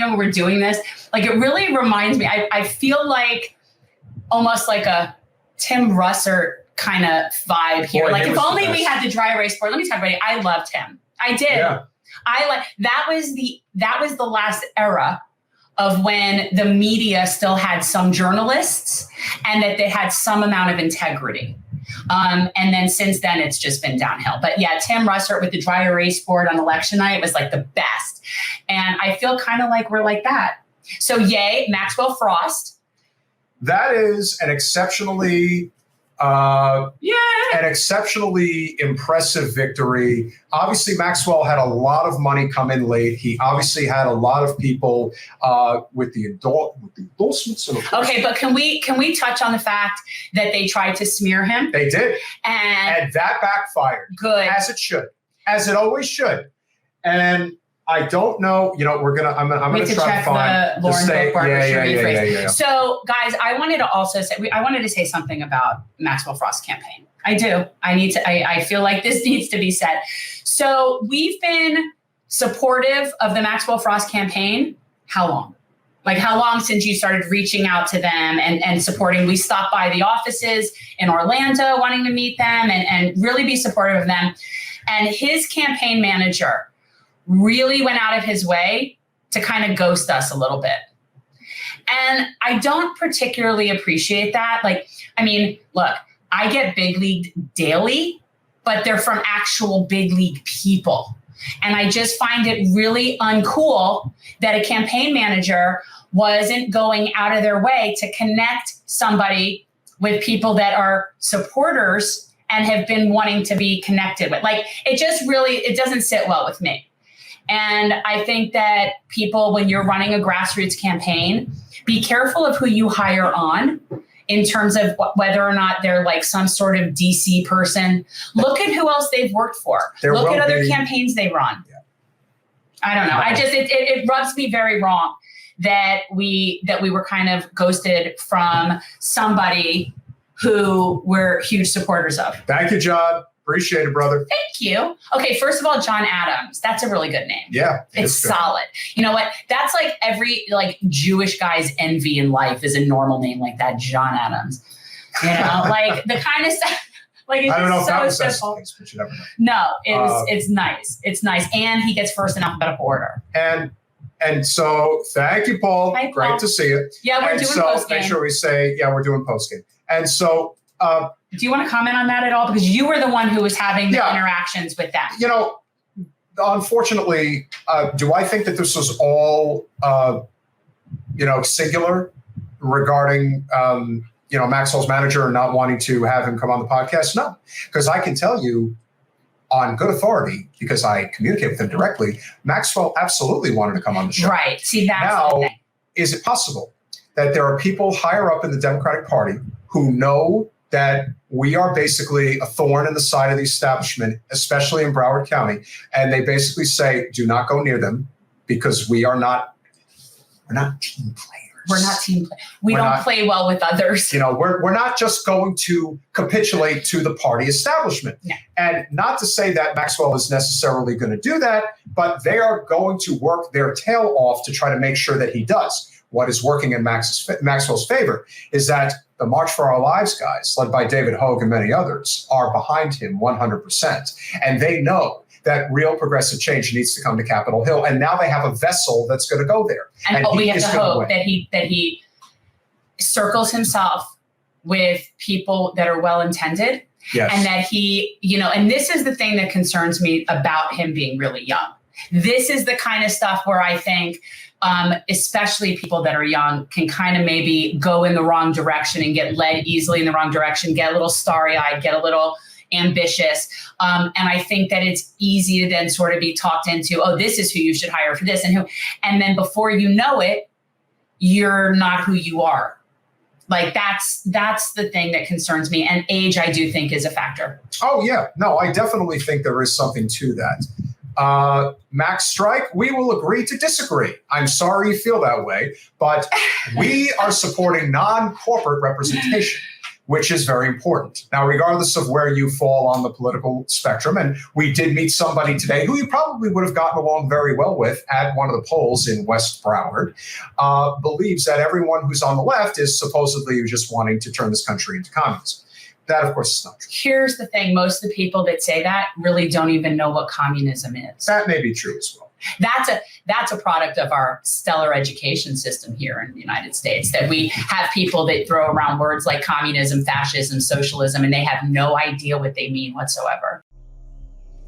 even when we're doing this, like it really reminds me, I feel like almost like a Tim Russert kind of vibe here. Like if only we had the dry erase board. Let me talk about it. I loved him. I did. Yeah. That was the last era of when the media still had some journalists and that they had some amount of integrity. And then since then, it's just been downhill. But yeah, Tim Russert with the dry erase board on election night was like the best. And I feel kind of like we're like that. So yay, Maxwell Frost. That is an exceptionally impressive victory. Obviously, Maxwell had a lot of money come in late. He obviously had a lot of people with the endorsements. Okay, but can we touch on the fact that they tried to smear him? They did, and that backfired. Good, as it should, as it always should. And I don't know. You know, I'm gonna try to find the state. Yeah. So, guys, I wanted to say something about Maxwell Frost's campaign. I do. I feel like this needs to be said. So we've been supportive of the Maxwell Frost campaign. How long? Like how long since you started reaching out to them and supporting? We stopped by the offices in Orlando wanting to meet them and really be supportive of them. And his campaign manager really went out of his way to kind of ghost us a little bit. And I don't particularly appreciate that. Like, I mean, look, I get big league daily, but they're from actual big league people. And I just find it really uncool that a campaign manager wasn't going out of their way to connect somebody with people that are supporters and have been wanting to be connected with. Like, it doesn't sit well with me. And I think that people, when you're running a grassroots campaign, be careful of who you hire on in terms of whether or not they're like some sort of DC person. Look at who else they've worked for. Look at other campaigns they run. Yeah. I don't know. It rubs me very wrong that we were kind of ghosted from somebody who we're huge supporters of. Thank you, John. Appreciate it, brother. Thank you. Okay, first of all, John Adams. That's a really good name. Yeah. It's solid. You know what? That's like every Jewish guy's envy in life is a normal name like that, John Adams. You know, like the kind of stuff. Like it's I don't know if that was simple. Case, but you never know. No, it's nice. It's nice. And he gets first in alphabetical order. And so thank you, Paul. Hi, Paul. Great to see you. Yeah, we're doing post game. Make sure we say, we're doing post game. And so do you want to comment on that at all? Because you were the one who was having the interactions with them. You know, unfortunately, do I think that this was all, singular regarding, Maxwell's manager and not wanting to have him come on the podcast? No, because I can tell you on good authority, because I communicate with him directly, Maxwell absolutely wanted to come on the show. Right. See, that's now, the thing. Is it possible that there are people higher up in the Democratic Party who know that we are basically a thorn in the side of the establishment, especially in Broward County, and they basically say, do not go near them because we're not team players. We're not team players. We don't play well with others. You know, we're not just going to capitulate to the party establishment. No. And not to say that Maxwell is necessarily going to do that, but they are going to work their tail off to try to make sure that he does. What is working in Maxwell's favor is that the March for Our Lives guys, led by David Hogue and many others, are behind him 100%. And they know that real progressive change needs to come to Capitol Hill. And now they have a vessel that's going to go there. And we have to hope that he circles himself with people that are well-intended. Yes. And that he, and this is the thing that concerns me about him being really young. This is the kind of stuff where I think, especially people that are young, can kind of maybe go in the wrong direction and get led easily in the wrong direction, get a little starry-eyed, get a little ambitious. And I think that it's easy to then sort of be talked into, oh, this is who you should hire for this and then before you know it, you're not who you are. Like that's the thing that concerns me. And age, I do think, is a factor. Oh, yeah. No, I definitely think there is something to that. Max Strike, we will agree to disagree. I'm sorry you feel that way, but we are supporting non-corporate representation. which is very important. Now, regardless of where you fall on the political spectrum, and we did meet somebody today who you probably would have gotten along very well with at one of the polls in West Broward, believes that everyone who's on the left is supposedly just wanting to turn this country into communism. That, of course, is not true. Here's the thing. Most of the people that say that really don't even know what communism is. That may be true as well. That's a product of our stellar education system here in the United States, that we have people that throw around words like communism, fascism, socialism, and they have no idea what they mean whatsoever.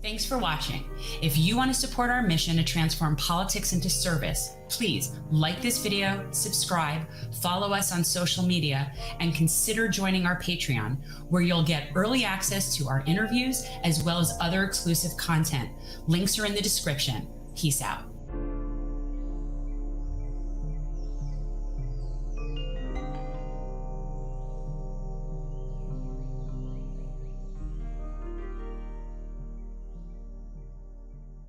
Thanks for watching. If you want to support our mission to transform politics into service, please like this video, subscribe, follow us on social media, and consider joining our Patreon, where you'll get early access to our interviews as well as other exclusive content. Links are in the description. Peace out.